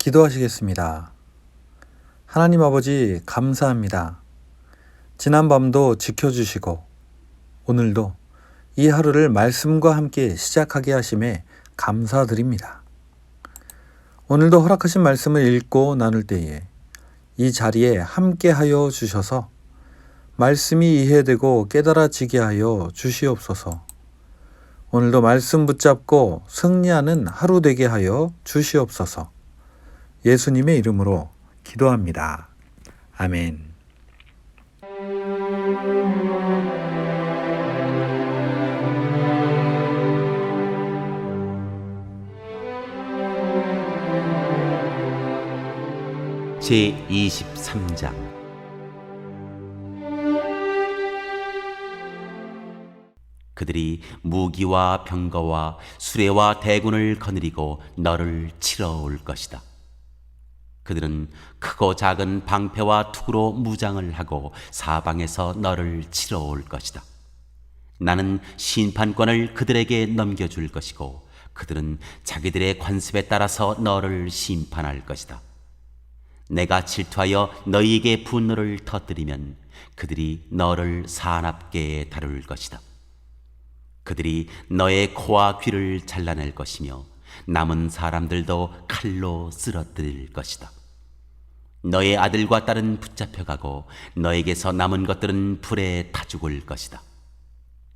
기도하시겠습니다. 하나님 아버지, 감사합니다. 지난 밤도 지켜주시고 오늘도 이 하루를 말씀과 함께 시작하게 하심에 감사드립니다. 오늘도 허락하신 말씀을 읽고 나눌 때에 이 자리에 함께 하여 주셔서 말씀이 이해되고 깨달아지게 하여 주시옵소서. 오늘도 말씀 붙잡고 승리하는 하루 되게 하여 주시옵소서. 예수님의 이름으로 기도합니다. 아멘. 제23장 그들이 무기와 병거와 수레와 대군을 거느리고 너를 치러 올 것이다. 그들은 크고 작은 방패와 투구로 무장을 하고 사방에서 너를 치러 올 것이다. 나는 심판권을 그들에게 넘겨줄 것이고 그들은 자기들의 관습에 따라서 너를 심판할 것이다. 내가 질투하여 너희에게 분노를 터뜨리면 그들이 너를 사납게 다룰 것이다. 그들이 너의 코와 귀를 잘라낼 것이며 남은 사람들도 칼로 쓰러뜨릴 것이다. 너의 아들과 딸은 붙잡혀가고 너에게서 남은 것들은 불에 타 죽을 것이다.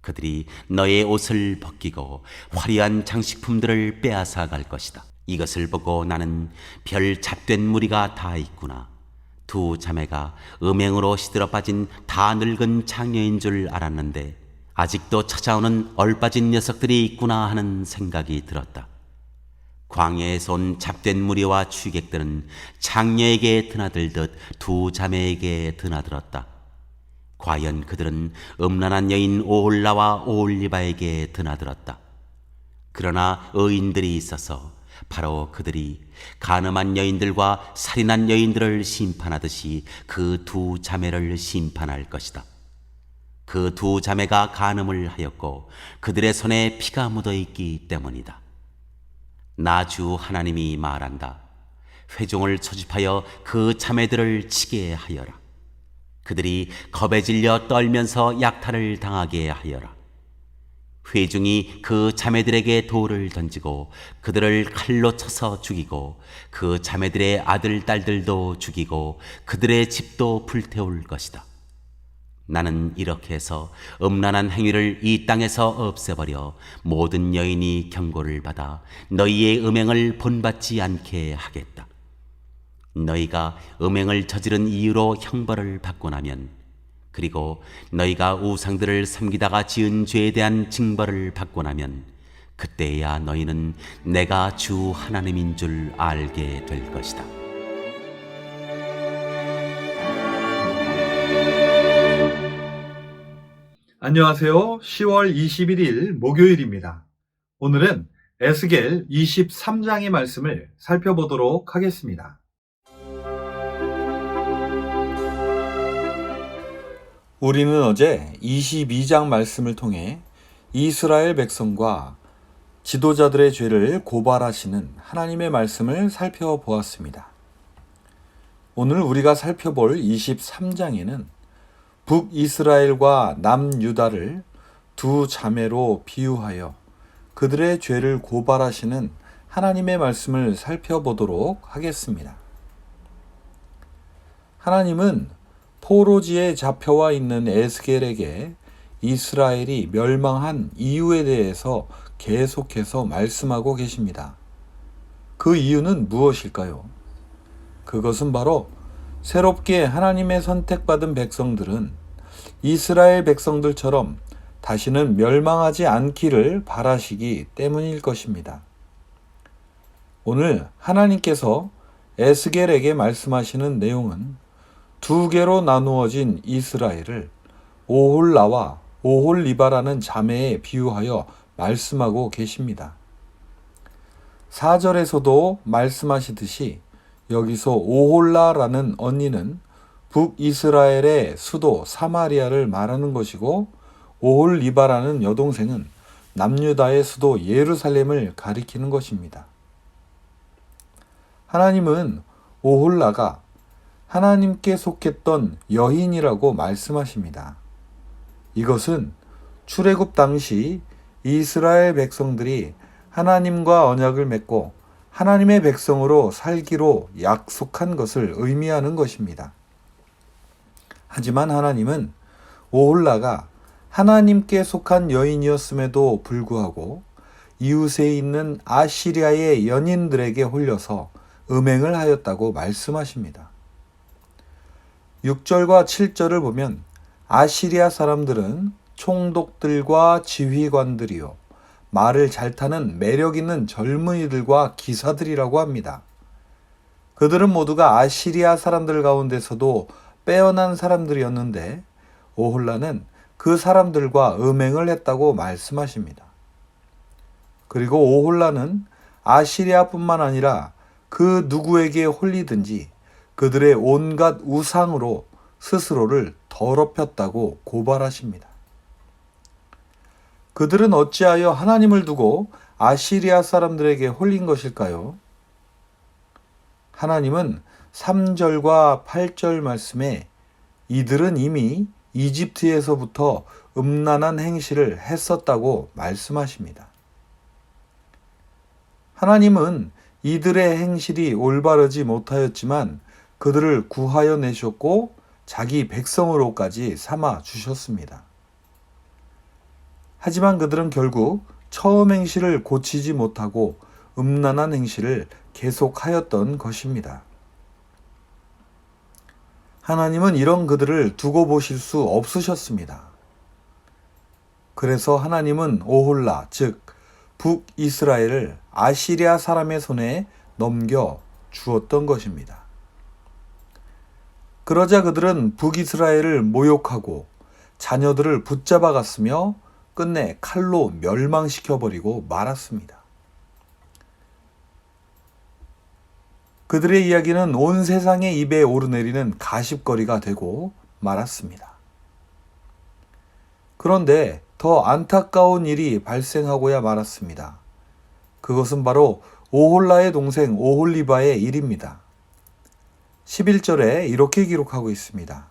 그들이 너의 옷을 벗기고 화려한 장식품들을 빼앗아 갈 것이다. 이것을 보고 나는 별 잡된 무리가 다 있구나. 두 자매가 음행으로 시들어 빠진 다 늙은 장녀인 줄 알았는데 아직도 찾아오는 얼빠진 녀석들이 있구나 하는 생각이 들었다. 광야에서 온 잡된 무리와 취객들은 장녀에게 드나들듯 두 자매에게 드나들었다. 과연 그들은 음란한 여인 오홀라와 오홀리바에게 드나들었다. 그러나 의인들이 있어서 바로 그들이 간음한 여인들과 살인한 여인들을 심판하듯이 그 두 자매를 심판할 것이다. 그 두 자매가 간음을 하였고 그들의 손에 피가 묻어 있기 때문이다. 나 주 하나님이 말한다. 회중을 소집하여 그 자매들을 치게 하여라. 그들이 겁에 질려 떨면서 약탈을 당하게 하여라. 회중이 그 자매들에게 돌을 던지고 그들을 칼로 쳐서 죽이고 그 자매들의 아들 딸들도 죽이고 그들의 집도 불태울 것이다. 나는 이렇게 해서 음란한 행위를 이 땅에서 없애버려 모든 여인이 경고를 받아 너희의 음행을 본받지 않게 하겠다. 너희가 음행을 저지른 이유로 형벌을 받고 나면 그리고 너희가 우상들을 섬기다가 지은 죄에 대한 징벌을 받고 나면 그때야 너희는 내가 주 하나님인 줄 알게 될 것이다. 안녕하세요. 10월 21일 목요일입니다. 오늘은 에스겔 23장의 말씀을 살펴보도록 하겠습니다. 우리는 어제 22장 말씀을 통해 이스라엘 백성과 지도자들의 죄를 고발하시는 하나님의 말씀을 살펴보았습니다. 오늘 우리가 살펴볼 23장에는 북이스라엘과 남유다를 두 자매로 비유하여 그들의 죄를 고발하시는 하나님의 말씀을 살펴보도록 하겠습니다. 하나님은 포로지에 잡혀와 있는 에스겔에게 이스라엘이 멸망한 이유에 대해서 계속해서 말씀하고 계십니다. 그 이유는 무엇일까요? 그것은 바로 새롭게 하나님의 선택받은 백성들은 이스라엘 백성들처럼 다시는 멸망하지 않기를 바라시기 때문일 것입니다. 오늘 하나님께서 에스겔에게 말씀하시는 내용은 두 개로 나누어진 이스라엘을 오홀라와 오홀리바라는 자매에 비유하여 말씀하고 계십니다. 4절에서도 말씀하시듯이 여기서 오홀라라는 언니는 북이스라엘의 수도 사마리아를 말하는 것이고 오홀리바라는 여동생은 남유다의 수도 예루살렘을 가리키는 것입니다. 하나님은 오홀라가 하나님께 속했던 여인이라고 말씀하십니다. 이것은 출애굽 당시 이스라엘 백성들이 하나님과 언약을 맺고 하나님의 백성으로 살기로 약속한 것을 의미하는 것입니다. 하지만 하나님은 오홀라가 하나님께 속한 여인이었음에도 불구하고 이웃에 있는 아시리아의 연인들에게 홀려서 음행을 하였다고 말씀하십니다. 6절과 7절을 보면 아시리아 사람들은 총독들과 지휘관들이요 말을 잘 타는 매력 있는 젊은이들과 기사들이라고 합니다. 그들은 모두가 아시리아 사람들 가운데서도 빼어난 사람들이었는데 오홀라는 그 사람들과 음행을 했다고 말씀하십니다. 그리고 오홀라는 아시리아뿐만 아니라 그 누구에게 홀리든지 그들의 온갖 우상으로 스스로를 더럽혔다고 고발하십니다. 그들은 어찌하여 하나님을 두고 아시리아 사람들에게 홀린 것일까요? 하나님은 3절과 8절 말씀에 이들은 이미 이집트에서부터 음란한 행실을 했었다고 말씀하십니다. 하나님은 이들의 행실이 올바르지 못하였지만 그들을 구하여 내셨고 자기 백성으로까지 삼아 주셨습니다. 하지만 그들은 결국 처음 행실을 고치지 못하고 음란한 행실을 계속하였던 것입니다. 하나님은 이런 그들을 두고 보실 수 없으셨습니다. 그래서 하나님은 오홀라, 즉 북이스라엘을 아시리아 사람의 손에 넘겨 주었던 것입니다. 그러자 그들은 북이스라엘을 모욕하고 자녀들을 붙잡아 갔으며 끝내 칼로 멸망시켜버리고 말았습니다. 그들의 이야기는 온 세상의 입에 오르내리는 가십거리가 되고 말았습니다. 그런데 더 안타까운 일이 발생하고야 말았습니다. 그것은 바로 오홀라의 동생 오홀리바의 일입니다. 11절에 이렇게 기록하고 있습니다.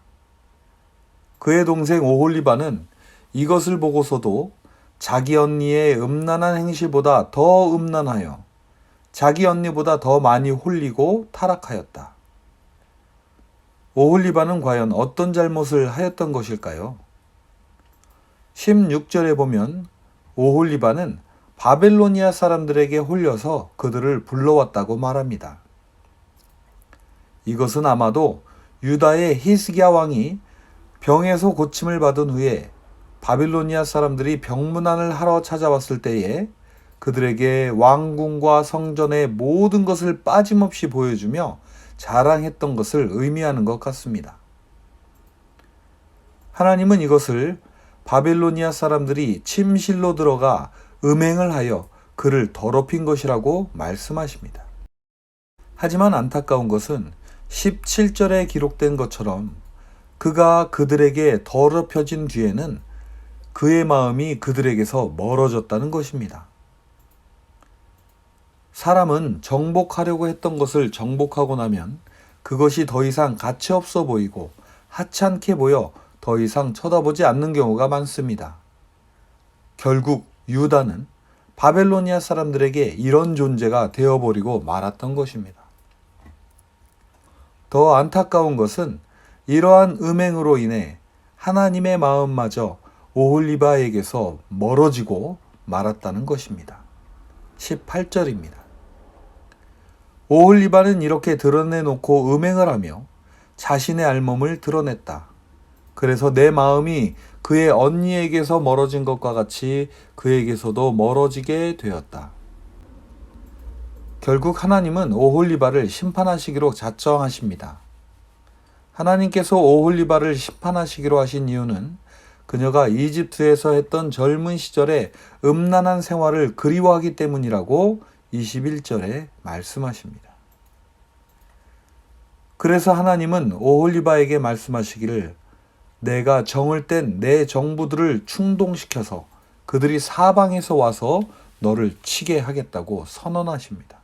그의 동생 오홀리바는 이것을 보고서도 자기 언니의 음란한 행실보다 더 음란하여 자기 언니보다 더 많이 홀리고 타락하였다. 오홀리바는 과연 어떤 잘못을 하였던 것일까요? 16절에 보면 오홀리바는 바벨로니아 사람들에게 홀려서 그들을 불러왔다고 말합니다. 이것은 아마도 유다의 히스기야 왕이 병에서 고침을 받은 후에 바빌로니아 사람들이 병문안을 하러 찾아왔을 때에 그들에게 왕궁과 성전의 모든 것을 빠짐없이 보여주며 자랑했던 것을 의미하는 것 같습니다. 하나님은 이것을 바빌로니아 사람들이 침실로 들어가 음행을 하여 그를 더럽힌 것이라고 말씀하십니다. 하지만 안타까운 것은 17절에 기록된 것처럼 그가 그들에게 더럽혀진 뒤에는 그의 마음이 그들에게서 멀어졌다는 것입니다. 사람은 정복하려고 했던 것을 정복하고 나면 그것이 더 이상 가치 없어 보이고 하찮게 보여 더 이상 쳐다보지 않는 경우가 많습니다. 결국 유다는 바벨로니아 사람들에게 이런 존재가 되어버리고 말았던 것입니다. 더 안타까운 것은 이러한 음행으로 인해 하나님의 마음마저 오홀리바에게서 멀어지고 말았다는 것입니다. 18절입니다. 오홀리바는 이렇게 드러내놓고 음행을 하며 자신의 알몸을 드러냈다. 그래서 내 마음이 그의 언니에게서 멀어진 것과 같이 그에게서도 멀어지게 되었다. 결국 하나님은 오홀리바를 심판하시기로 작정하십니다. 하나님께서 오홀리바를 심판하시기로 하신 이유는 그녀가 이집트에서 했던 젊은 시절의 음란한 생활을 그리워하기 때문이라고 21절에 말씀하십니다. 그래서 하나님은 오홀리바에게 말씀하시기를 내가 정을 뗀 내 정부들을 충동시켜서 그들이 사방에서 와서 너를 치게 하겠다고 선언하십니다.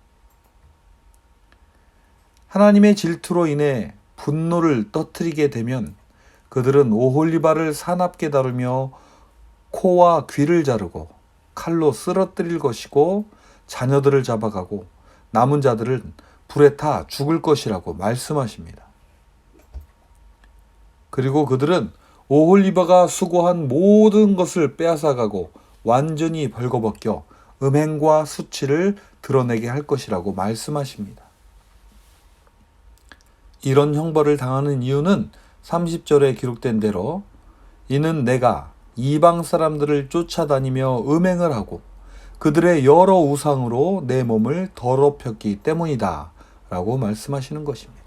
하나님의 질투로 인해 분노를 터뜨리게 되면 그들은 오홀리바를 사납게 다루며 코와 귀를 자르고 칼로 쓰러뜨릴 것이고 자녀들을 잡아가고 남은 자들은 불에 타 죽을 것이라고 말씀하십니다. 그리고 그들은 오홀리바가 수고한 모든 것을 빼앗아가고 완전히 벌거벗겨 음행과 수치를 드러내게 할 것이라고 말씀하십니다. 이런 형벌을 당하는 이유는 30절에 기록된 대로 이는 내가 이방 사람들을 쫓아다니며 음행을 하고 그들의 여러 우상으로 내 몸을 더럽혔기 때문이다 라고 말씀하시는 것입니다.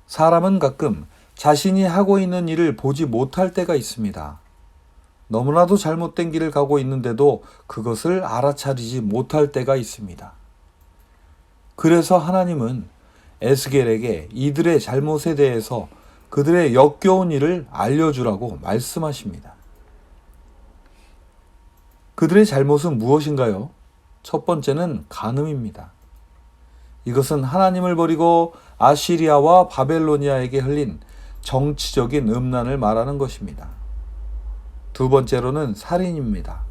사람은 가끔 자신이 하고 있는 일을 보지 못할 때가 있습니다. 너무나도 잘못된 길을 가고 있는데도 그것을 알아차리지 못할 때가 있습니다. 그래서 하나님은 에스겔에게 이들의 잘못에 대해서 그들의 역겨운 일을 알려주라고 말씀하십니다. 그들의 잘못은 무엇인가요? 첫 번째는 간음입니다. 이것은 하나님을 버리고 아시리아와 바벨로니아에게 흘린 정치적인 음란을 말하는 것입니다. 두 번째로는 살인입니다.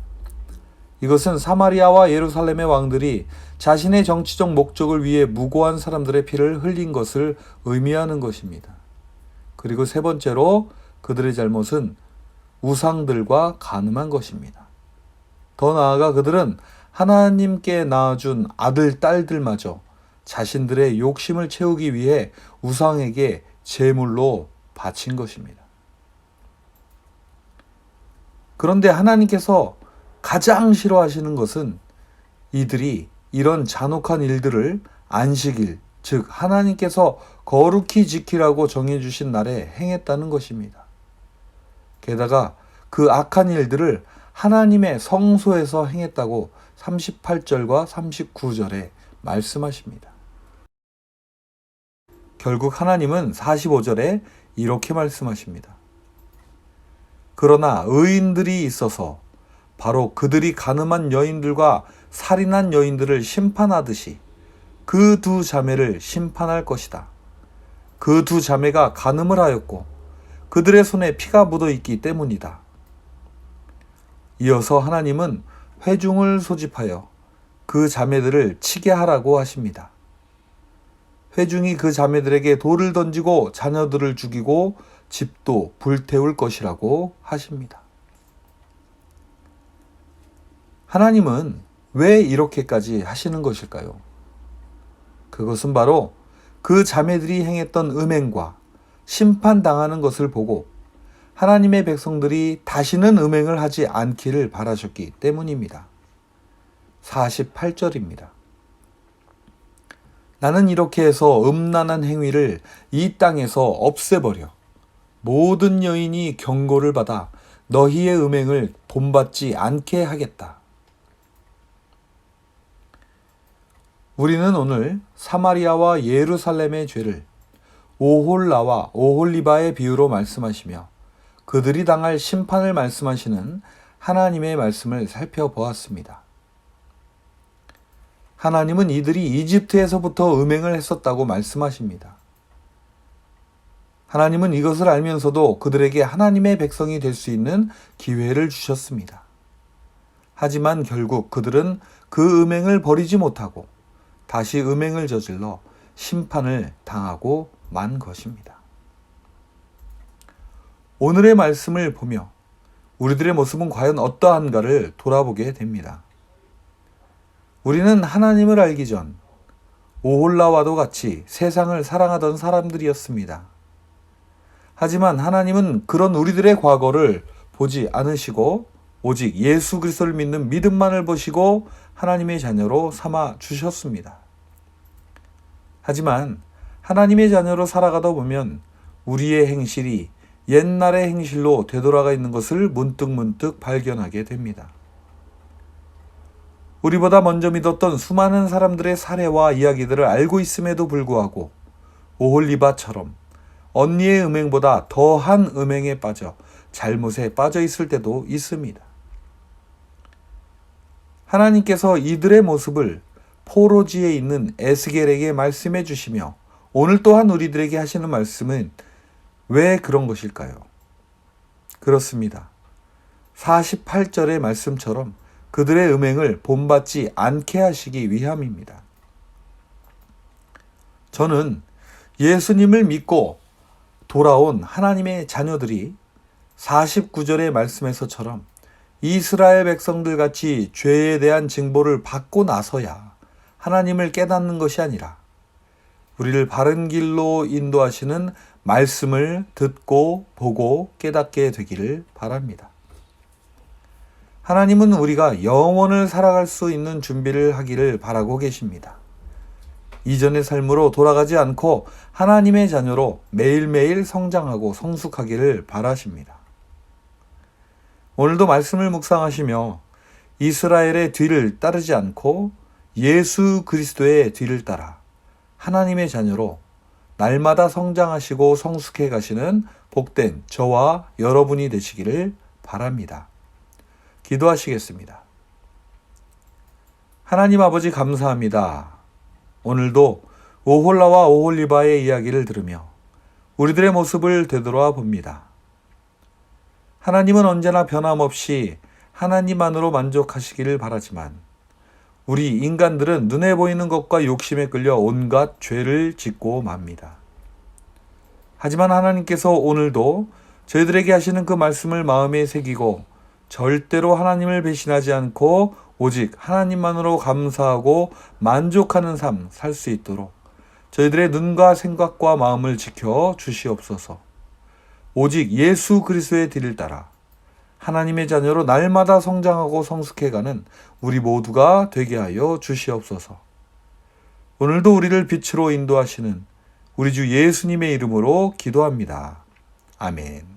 이것은 사마리아와 예루살렘의 왕들이 자신의 정치적 목적을 위해 무고한 사람들의 피를 흘린 것을 의미하는 것입니다. 그리고 세 번째로 그들의 잘못은 우상들과 간음한 것입니다. 더 나아가 그들은 하나님께 낳아준 아들, 딸들마저 자신들의 욕심을 채우기 위해 우상에게 제물로 바친 것입니다. 그런데 하나님께서 가장 싫어하시는 것은 이들이 이런 잔혹한 일들을 안식일, 즉 하나님께서 거룩히 지키라고 정해주신 날에 행했다는 것입니다. 게다가 그 악한 일들을 하나님의 성소에서 행했다고 38절과 39절에 말씀하십니다. 결국 하나님은 45절에 이렇게 말씀하십니다. 그러나 의인들이 있어서 바로 그들이 간음한 여인들과 살인한 여인들을 심판하듯이 그 두 자매를 심판할 것이다. 그 두 자매가 간음을 하였고 그들의 손에 피가 묻어 있기 때문이다. 이어서 하나님은 회중을 소집하여 그 자매들을 치게 하라고 하십니다. 회중이 그 자매들에게 돌을 던지고 자녀들을 죽이고 집도 불태울 것이라고 하십니다. 하나님은 왜 이렇게까지 하시는 것일까요? 그것은 바로 그 자매들이 행했던 음행과 심판당하는 것을 보고 하나님의 백성들이 다시는 음행을 하지 않기를 바라셨기 때문입니다. 48절입니다. 나는 이렇게 해서 음란한 행위를 이 땅에서 없애버려 모든 여인이 경고를 받아 너희의 음행을 본받지 않게 하겠다. 우리는 오늘 사마리아와 예루살렘의 죄를 오홀라와 오홀리바의 비유로 말씀하시며 그들이 당할 심판을 말씀하시는 하나님의 말씀을 살펴보았습니다. 하나님은 이들이 이집트에서부터 음행을 했었다고 말씀하십니다. 하나님은 이것을 알면서도 그들에게 하나님의 백성이 될 수 있는 기회를 주셨습니다. 하지만 결국 그들은 그 음행을 버리지 못하고 다시 음행을 저질러 심판을 당하고 만 것입니다. 오늘의 말씀을 보며 우리들의 모습은 과연 어떠한가를 돌아보게 됩니다. 우리는 하나님을 알기 전 오홀라와도 같이 세상을 사랑하던 사람들이었습니다. 하지만 하나님은 그런 우리들의 과거를 보지 않으시고 오직 예수 그리스도를 믿는 믿음만을 보시고 하나님의 자녀로 삼아 주셨습니다. 하지만 하나님의 자녀로 살아가다 보면 우리의 행실이 옛날의 행실로 되돌아가 있는 것을 문득문득 발견하게 됩니다. 우리보다 먼저 믿었던 수많은 사람들의 사례와 이야기들을 알고 있음에도 불구하고 오홀리바처럼 언니의 음행보다 더한 음행에 빠져 잘못에 빠져 있을 때도 있습니다. 하나님께서 이들의 모습을 포로지에 있는 에스겔에게 말씀해 주시며 오늘 또한 우리들에게 하시는 말씀은 왜 그런 것일까요? 그렇습니다. 48절의 말씀처럼 그들의 음행을 본받지 않게 하시기 위함입니다. 저는 예수님을 믿고 돌아온 하나님의 자녀들이 49절의 말씀에서처럼 이스라엘 백성들 같이 죄에 대한 징벌을 받고 나서야 하나님을 깨닫는 것이 아니라 우리를 바른 길로 인도하시는 말씀을 듣고 보고 깨닫게 되기를 바랍니다. 하나님은 우리가 영원을 살아갈 수 있는 준비를 하기를 바라고 계십니다. 이전의 삶으로 돌아가지 않고 하나님의 자녀로 매일매일 성장하고 성숙하기를 바라십니다. 오늘도 말씀을 묵상하시며 이스라엘의 뒤를 따르지 않고 예수 그리스도의 뒤를 따라 하나님의 자녀로 날마다 성장하시고 성숙해 가시는 복된 저와 여러분이 되시기를 바랍니다. 기도하시겠습니다. 하나님 아버지 감사합니다. 오늘도 오홀라와 오홀리바의 이야기를 들으며 우리들의 모습을 되돌아 봅니다. 하나님은 언제나 변함없이 하나님만으로 만족하시기를 바라지만 우리 인간들은 눈에 보이는 것과 욕심에 끌려 온갖 죄를 짓고 맙니다. 하지만 하나님께서 오늘도 저희들에게 하시는 그 말씀을 마음에 새기고 절대로 하나님을 배신하지 않고 오직 하나님만으로 감사하고 만족하는 삶 살 수 있도록 저희들의 눈과 생각과 마음을 지켜 주시옵소서. 오직 예수 그리스도의 뒤를 따라 하나님의 자녀로 날마다 성장하고 성숙해가는 우리 모두가 되게 하여 주시옵소서. 오늘도 우리를 빛으로 인도하시는 우리 주 예수님의 이름으로 기도합니다. 아멘.